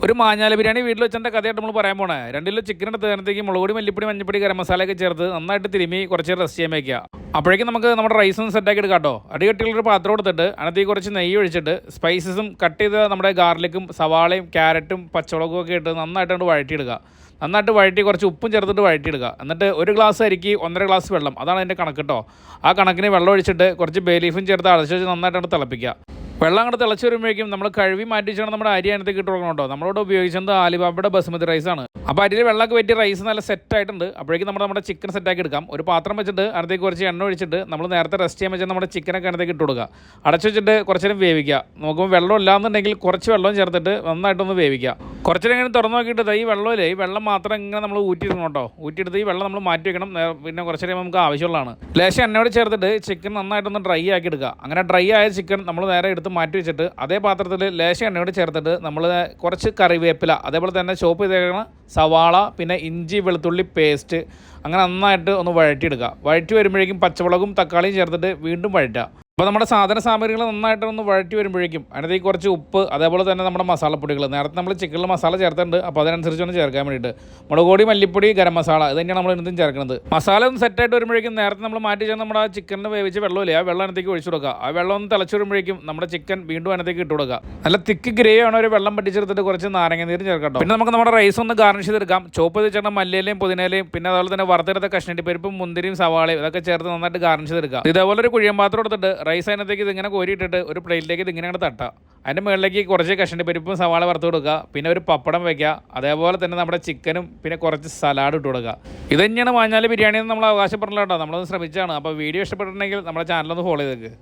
ഒരു മാഞ്ഞാല ബിരിയാണി വീട്ടിൽ വെച്ചതിൻ്റെ കഥയായിട്ട് നമ്മൾ പറയാൻ പോണേ. 2 കിലോ ചിക്കൻ എടുത്ത് നേരത്തേക്ക് മുളക് പൊടി, മല്ലിപ്പൊടി, മഞ്ഞപ്പൊടി, ഗരം മസാലയൊക്കെ ചേർത്ത് നന്നായിട്ട് തിരുമ്മി കുറച്ച് റെസ്റ്റ് ചെയ്യാൻ വയ്ക്കുക. അപ്പോഴേക്കും നമുക്ക് നമ്മുടെ റൈസ് ഒന്ന് സെറ്റാക്കി എടുക്കാം കേട്ടോ. അടികട്ടിയുള്ളൊരു പാത്രം എടുത്തിട്ട് അതിനകത്തേക്ക് കുറച്ച് നെയ്യ് ഒഴിച്ചിട്ട് സ്പൈസസും കട്ട് ചെയ്ത നമ്മുടെ ഗാർലിക്കും സവാളയും ക്യാരറ്റും പച്ചമുളകും ഒക്കെ ഇട്ട് നന്നായിട്ട് വഴറ്റിയെടുക്കുക. നന്നായിട്ട് വഴറ്റി കുറച്ച് ഉപ്പും ചേർത്തിട്ട് വഴറ്റിയെടുക്കുക. എന്നിട്ട് 1 ഗ്ലാസ് അരിക്ക് 1.5 ഗ്ലാസ് വെള്ളം, അതാണ് അതിൻ്റെ കണക്ക് കേട്ടോ. ആ കണക്കിന് വെള്ളം ഒഴിച്ചിട്ട് കുറച്ച് ബേ ലീഫും ചേർത്ത് അടച്ചു വെച്ച് നന്നായിട്ട് തിളപ്പിക്കുക. വെള്ളം അങ്ങോട്ട് തിളച്ച് വരുമ്പോഴേക്കും നമ്മൾ കഴുകി മാറ്റി വെച്ചാൽ നമ്മുടെ അരി അതിനകത്തേക്ക് ഇട്ട് കൊടുക്കണം കേട്ടോ. നമ്മളോട് ഉപയോഗിച്ചത് ആലിബാബയുടെ ബസുമതി റൈസാണ്. അപ്പോൾ അരിയിൽ വെള്ളമൊക്കെ പറ്റി റൈസ് നല്ല സെറ്റായിട്ടുണ്ട്. അപ്പോഴേക്കും നമ്മുടെ ചിക്കൻ സെറ്റാക്കി എടുക്കാം. ഒരു പാത്രം വെച്ചിട്ട് അതിനകത്തേക്ക് കുറച്ച് എണ്ണ ഒഴിച്ചിട്ട് നമ്മൾ നേരത്തെ റെസ്റ്റ് ചെയ്യാൻ വെച്ചാൽ നമ്മുടെ ചിക്കനൊക്കെ അതിനകത്തേക്ക് ഇട്ട് കൊടുക്കുക. അടച്ചു വെച്ചിട്ട് കുറച്ച് നേരം വേവിക്കുക. നോക്കുമ്പോൾ വെള്ളം ഇല്ലാന്നുണ്ടെങ്കിൽ കുറച്ച് വെള്ളം ചേർത്തിട്ട് നന്നായിട്ടൊന്ന് വേവിക്കുക. കുറച്ച് നേരം ഇങ്ങനെ തുറന്നു നോക്കിയിട്ട് ഈ വെള്ളമില്ലേ, ഈ വെള്ളം മാത്രം ഇങ്ങനെ നമ്മൾ ഊറ്റിയിടണം കേട്ടോ. ഊറ്റിയെടുത്ത് ഈ വെള്ളം നമ്മൾ മാറ്റി വെക്കണം. പിന്നെ കുറച്ച് നേരം നമുക്ക് ആവശ്യമുള്ളതാണ്. ലേശം എണ്ണയോട് ചേർത്തിട്ട് ചിക്കൻ നന്നായിട്ടൊന്ന് ഡ്രൈ ആക്കി എടുക്കുക. അങ്ങനെ ഡ്രൈ ആയ ചിക്കൻ നമ്മൾ നേരെ എടുത്ത് മാറ്റി വെച്ചിട്ട് അതേ പാത്രത്തിൽ ലേശം എണ്ണയോട് ചേർത്തിട്ട് നമ്മൾ കുറച്ച് കറിവേപ്പില, അതേപോലെ തന്നെ ചോപ്പ് ചെയ്തേക്കുന്ന സവാള, പിന്നെ ഇഞ്ചി വെളുത്തുള്ളി പേസ്റ്റ് അങ്ങനെ നന്നായിട്ട് ഒന്ന് വഴറ്റിയെടുക്കുക. വഴറ്റി വരുമ്പോഴേക്കും പച്ചമുളകും തക്കാളിയും ചേർത്തിട്ട് വീണ്ടും വഴറ്റുക. അപ്പോൾ നമ്മുടെ സാധന സാമഗ്രികൾ നന്നായിട്ട് ഒന്ന് വഴറ്റി വരുമ്പോഴേക്കും അതിനകത്തേക്ക് കുറച്ച് ഉപ്പ്, അതേപോലെ തന്നെ നമ്മുടെ മസാലപ്പൊടികൾ, നേരത്തെ നമ്മൾ ചിക്കനിൽ മസാല ചേർത്തിട്ടുണ്ട്. അപ്പോൾ അതിനനുസരിച്ച് ഒന്ന് ചേർക്കാൻ വേണ്ടിയിട്ട് മുളക് പൊടി, മല്ലിപ്പൊടി, ഗരം മസാല, ഇത് തന്നെയാണ് നമ്മൾ എന്തും ചേർക്കുന്നത്. മസാല ഒന്ന് സെറ്റായിട്ട് വരുമ്പോഴേക്കും നേരത്തെ നമ്മൾ മാറ്റി വെച്ചാൽ നമ്മുടെ ആ ചിക്കനിൽ വേവിച്ച് വെള്ളമില്ലേ, ആ വെള്ളം അതിനകത്തേക്ക് ഒഴിച്ചു കൊടുക്കുക. ആ വെള്ളം ഒന്ന് തിളച്ച് വരുമ്പോഴേക്കും നമ്മുടെ ചിക്കൻ വീണ്ടും അതിനകത്തേക്ക് ഇട്ട് കൊടുക്കുക. നല്ല തിക്ക് ഗ്രേവി ആണ്, ഒരു വെള്ളം പറ്റിച്ചെടുത്തിട്ട് കുറച്ച് നാരങ്ങ നീര് ചേർക്കാം. പിന്നെ നമുക്ക് നമ്മുടെ റൈസ് ഒന്ന് ഗാർണിഷ് ചെയ്തെടുക്കാം. ചോപ്പ് ചെയ്ത് ചേർന്ന മല്ലിയിലയും പുതിനയിലയും പിന്നെ അതുപോലെ തന്നെ വറുത്തെടുത്ത കഷ്ണട്ടിപ്പരിപ്പും മുന്തിരിയും സവാളയും ഇതൊക്കെ ചേർത്ത് നന്നായിട്ട് ഗാർണിഷ് ചെയ്തെടുക്കുക. ഇതേപോലെ ഒരു കുഴിയൻ പാത്രം എടുത്തിട്ട് റൈസ് അതിനകത്തേക്ക് ഇതിങ്ങനെ കോരിയിട്ടിട്ട് ഒരു പ്ലേറ്റിലേക്ക് ഇതിങ്ങനെ അങ്ങോട്ട് തട്ടാം. അതിൻ്റെ മുകളിലേക്ക് കുറച്ച് കഷ്ണപ്പരിപ്പും സവാള വറുത്ത് കൊടുക്കുക. പിന്നെ ഒരു പപ്പടം വയ്ക്കുക. അതേപോലെ തന്നെ നമ്മുടെ ചിക്കനും പിന്നെ കുറച്ച് സലാഡ് ഇട്ട് കൊടുക്കുക. ഇത് തന്നെയാണ് മാഞ്ഞാലി ബിരിയാണി എന്ന് നമ്മൾ അവകാശപ്പെടില്ല കേട്ടോ. നമ്മളൊന്ന് ശ്രമിച്ചാണ്. അപ്പോൾ വീഡിയോ ഇഷ്ടപ്പെട്ടിട്ടുണ്ടെങ്കിൽ നമ്മുടെ ചാനലൊന്ന് ഫോളോ ചെയ്തേക്ക്.